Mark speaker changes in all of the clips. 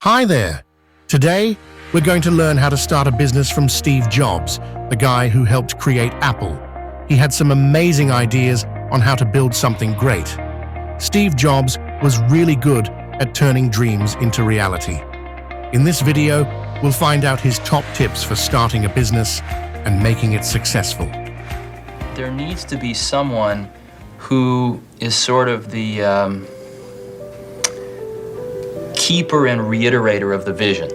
Speaker 1: Hi there. Today, we're going to learn how to start a business from Steve Jobs, the guy who helped create Apple. He had some amazing ideas on how to build something great. Steve Jobs was really good at turning dreams into reality. In this video, we'll find out his top tips for starting a business and making it successful.
Speaker 2: There needs to be someone who is sort of the keeper and reiterator of the vision,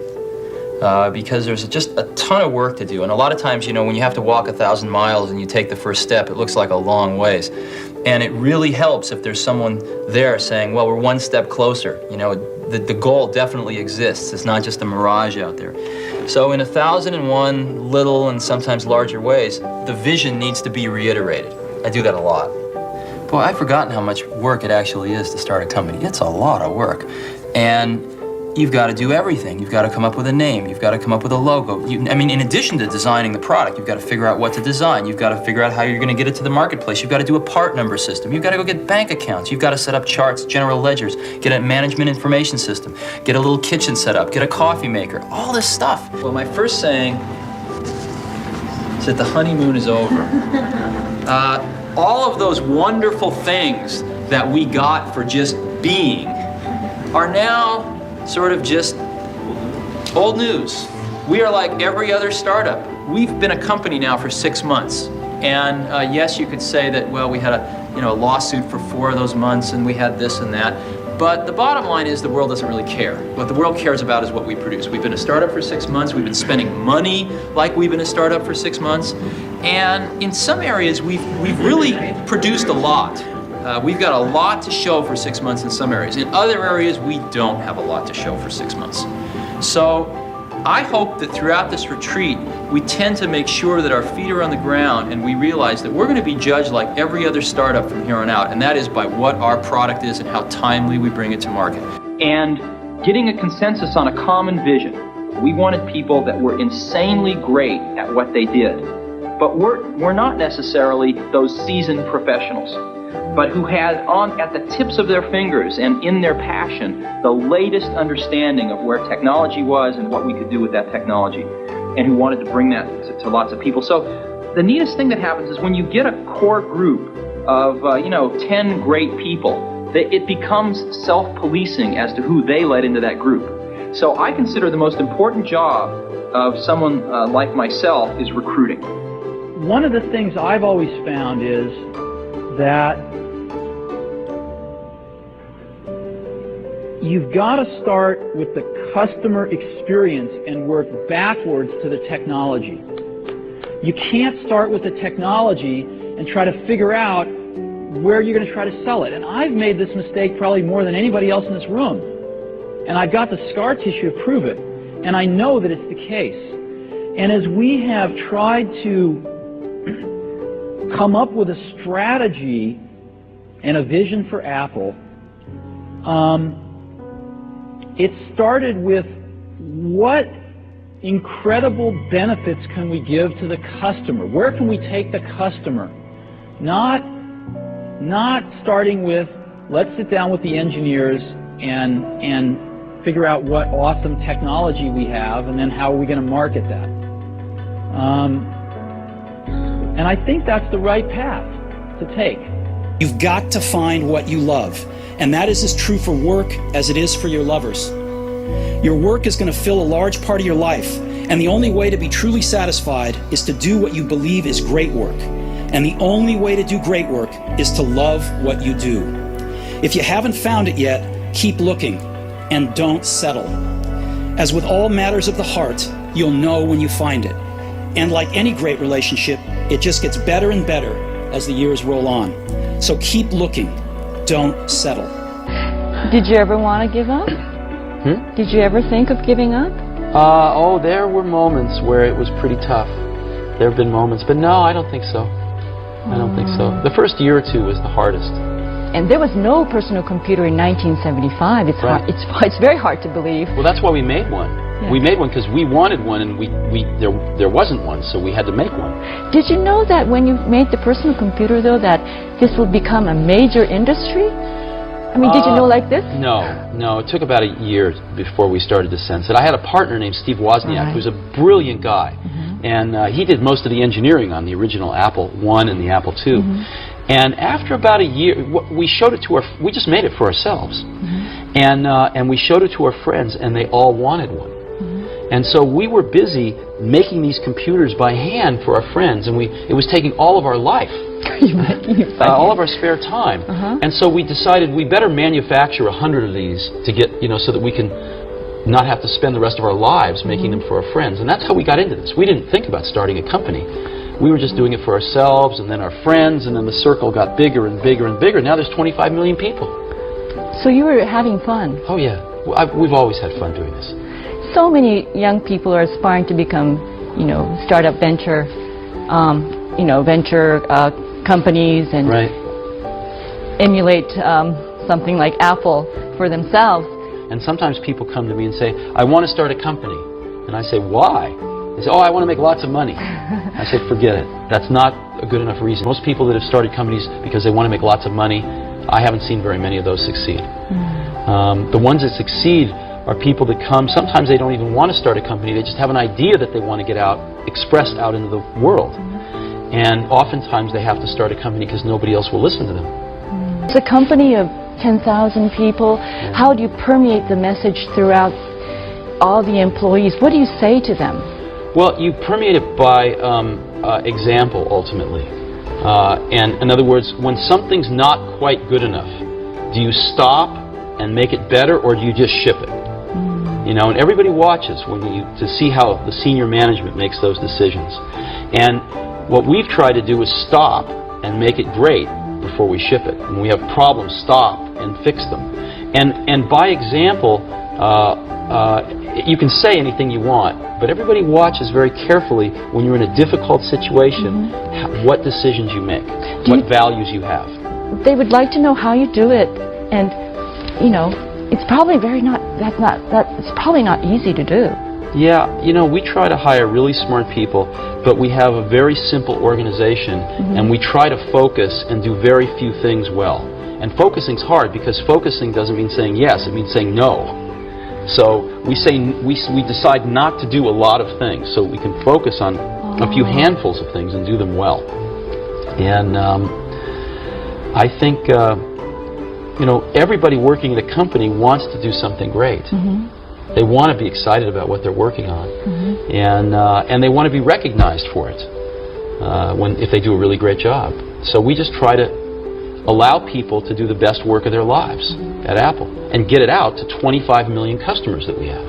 Speaker 2: because there's just a ton of work to do. And a lot of times, you know, when you have to walk 1,000 miles and you take the first step, it looks like a long ways. And it really helps if there's someone there saying, well, we're one step closer. You know, the goal definitely exists. It's not just a mirage out there. So in 1,001 little and sometimes larger ways, the vision needs to be reiterated. I do that a lot. Boy, I've forgotten how much work it actually is to start a company. It's a lot of work. And you've got to do everything. You've got to come up with a name. You've got to come up with a logo. I mean, in addition to designing the product, you've got to figure out what to design. You've got to figure out how you're going to get it to the marketplace. You've got to do a part number system. You've got to go get bank accounts. You've got to set up charts, general ledgers, get a management information system, get a little kitchen set up, get a coffee maker, all this stuff. Well, my first saying is that the honeymoon is over. All of those wonderful things that we got for just being are now sort of just old news. We are like every other startup. We've been a company now for 6 months. And yes, you could say that, well, we had a lawsuit for 4 of those months and we had this and that. But the bottom line is the world doesn't really care. What the world cares about is what we produce. We've been a startup for 6 months. We've been spending money like we've been a startup for 6 months. And in some areas, we've really produced a lot. We've got a lot to show for 6 months in some areas. In other areas, we don't have a lot to show for 6 months. So I hope that throughout this retreat, we tend to make sure that our feet are on the ground and we realize that we're going to be judged like every other startup from here on out, and that is by what our product is and how timely we bring it to market. And getting a consensus on a common vision. We wanted people that were insanely great at what they did, but we're not necessarily those seasoned professionals, but who had at the tips of their fingers and in their passion the latest understanding of where technology was and what we could do with that technology, and who wanted to bring that to lots of people. So the neatest thing that happens is when you get a core group of 10 great people, it becomes self-policing as to who they let into that group. So I consider the most important job of someone like myself is recruiting.
Speaker 3: One of the things I've always found is that you've got to start with the customer experience and work backwards to the technology. You can't start with the technology and try to figure out where you're going to try to sell it. And I've made this mistake probably more than anybody else in this room. And I've got the scar tissue to prove it. And I know that it's the case. And as we have tried to come up with a strategy and a vision for Apple, it started with what incredible benefits can we give to the customer? Where can we take the customer? Not starting with, let's sit down with the engineers and figure out what awesome technology we have and then how are we going to market that. And I think that's the right path to take.
Speaker 4: You've got to find what you love, and that is as true for work as it is for your lovers. Your work is going to fill a large part of your life, and the only way to be truly satisfied is to do what you believe is great work. And the only way to do great work is to love what you do. If you haven't found it yet, keep looking, and don't settle. As with all matters of the heart, you'll know when you find it. And like any great relationship, it just gets better and better as the years roll on. So keep looking. Don't settle.
Speaker 5: Did you ever want to give up? Did you ever think of giving up?
Speaker 6: There were moments where it was pretty tough. There have been moments, but no, I don't think so. I don't think so. The first year or two was the hardest.
Speaker 5: And there was no personal computer in 1975. It's
Speaker 6: Right.
Speaker 5: It's very hard to believe.
Speaker 6: Well, that's why we made one.
Speaker 5: Yeah.
Speaker 6: We made one because we wanted one, and there wasn't one, so we had to make one.
Speaker 5: Did you know that when you made the personal computer, though, that this would become a major industry? I mean, did you know like this?
Speaker 6: No. It took about a year before we started to sense it. I had a partner named Steve Wozniak,
Speaker 5: Right.
Speaker 6: who's a brilliant guy. And he did most of the engineering on the original Apple I and the Apple II. And after about a year, we showed it to we just made it for ourselves. And we showed it to our friends, and they all wanted one. And so we were busy making these computers by hand for our friends, and it was taking all of our life. All of our spare time. And so we decided we better manufacture 100 of these to get, so that we can not have to spend the rest of our lives making them for our friends. And that's how we got into this. We didn't think about starting a company. We were just doing it for ourselves, and then our friends, and then the circle got bigger and bigger and bigger. Now there's 25 million people.
Speaker 5: So you were having fun.
Speaker 6: Oh yeah, we've always had fun doing this.
Speaker 5: So many young people are aspiring to become, startup venture, venture companies and
Speaker 6: Right.
Speaker 5: emulate something like Apple for themselves.
Speaker 6: And sometimes people come to me and say, I want to start a company. And I say, why? They say, oh, I want to make lots of money. I say, forget it. That's not a good enough reason. Most people that have started companies because they want to make lots of money, I haven't seen very many of those succeed. The ones that succeed are people that come, sometimes they don't even want to start a company, they just have an idea that they want to get out, expressed out into the world. And oftentimes they have to start a company because nobody else will listen to them.
Speaker 5: It's a company of 10,000 people. How do you permeate the message throughout all the employees? What do you say to them?
Speaker 6: Well, you permeate it by example, ultimately. And in other words, when something's not quite good enough, do you stop and make it better, or do you just ship it? And everybody watches to see how the senior management makes those decisions. And what we've tried to do is stop and make it great before we ship it. When we have problems, stop and fix them. And by example, you can say anything you want, but everybody watches very carefully when you're in a difficult situation, what decisions you make, what values you have.
Speaker 5: They would like to know how you do it, and it's probably it's probably not easy to do.
Speaker 6: Yeah, we try to hire really smart people, but we have a very simple organization, and we try to focus and do very few things well. And focusing's hard because focusing doesn't mean saying yes, it means saying no. So we decide not to do a lot of things so we can focus on a few handfuls of things and do them well. And I think everybody working at a company wants to do something great. They want to be excited about what they're working on, and they want to be recognized for it if they do a really great job. So we just try to allow people to do the best work of their lives at Apple and get it out to 25 million customers that we have.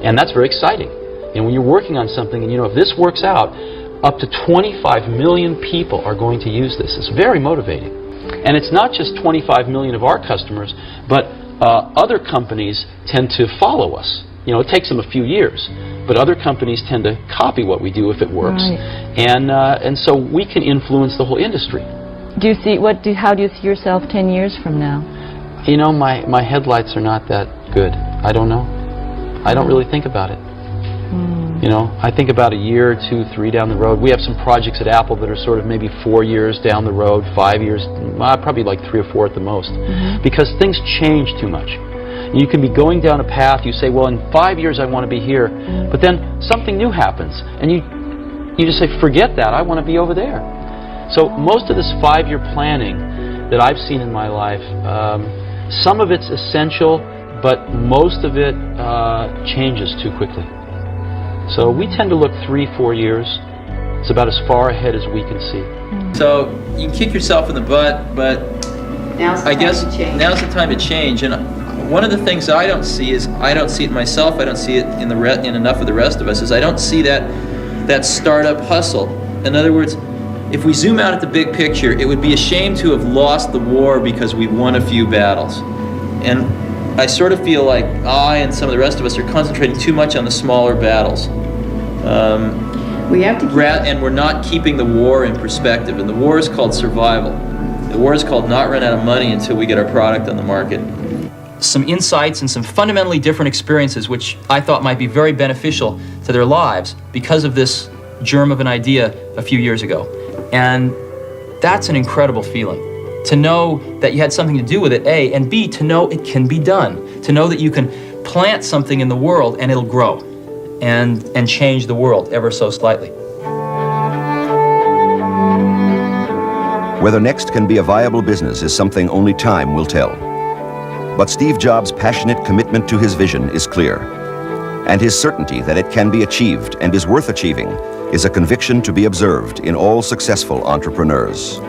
Speaker 6: And that's very exciting. And when you're working on something, and if this works out, up to 25 million people are going to use this. It's very motivating. And it's not just 25 million of our customers, but other companies tend to follow us. It takes them a few years, but other companies tend to copy what we do if it works. Right. And so we can influence the whole industry.
Speaker 5: How do you see yourself 10 years from now?
Speaker 6: My headlights are not that good. I don't know. I don't really think about it. I think about a year, 2, 3 down the road. We have some projects at Apple that are sort of maybe 4 years down the road, 5 years, probably like 3 or 4 at the most, because things change too much. You can be going down a path, you say, well, in 5 years I want to be here, but then something new happens, and you just say, forget that, I want to be over there. So most of this 5-year planning that I've seen in my life, some of it's essential, but most of it changes too quickly. So we tend to look 3-4 years. It's about as far ahead as we can see.
Speaker 2: So you can kick yourself in the butt, but I guess now's the time to change. And one of the things that I don't see is, I don't see it myself, I don't see it in enough of the rest of us, is I don't see that startup hustle. In other words, if we zoom out at the big picture, it would be a shame to have lost the war because we won a few battles. And I sort of feel like I and some of the rest of us are concentrating too much on the smaller battles.
Speaker 7: We have to
Speaker 2: and we're not keeping the war in perspective. And the war is called survival. The war is called not run out of money until we get our product on the market. Some insights and some fundamentally different experiences which I thought might be very beneficial to their lives because of this germ of an idea a few years ago. And that's an incredible feeling. To know that you had something to do with it, A, and B, to know it can be done. To know that you can plant something in the world and it'll grow and change the world ever so slightly.
Speaker 8: Whether Next can be a viable business is something only time will tell. But Steve Jobs' passionate commitment to his vision is clear, and his certainty that it can be achieved and is worth achieving is a conviction to be observed in all successful entrepreneurs.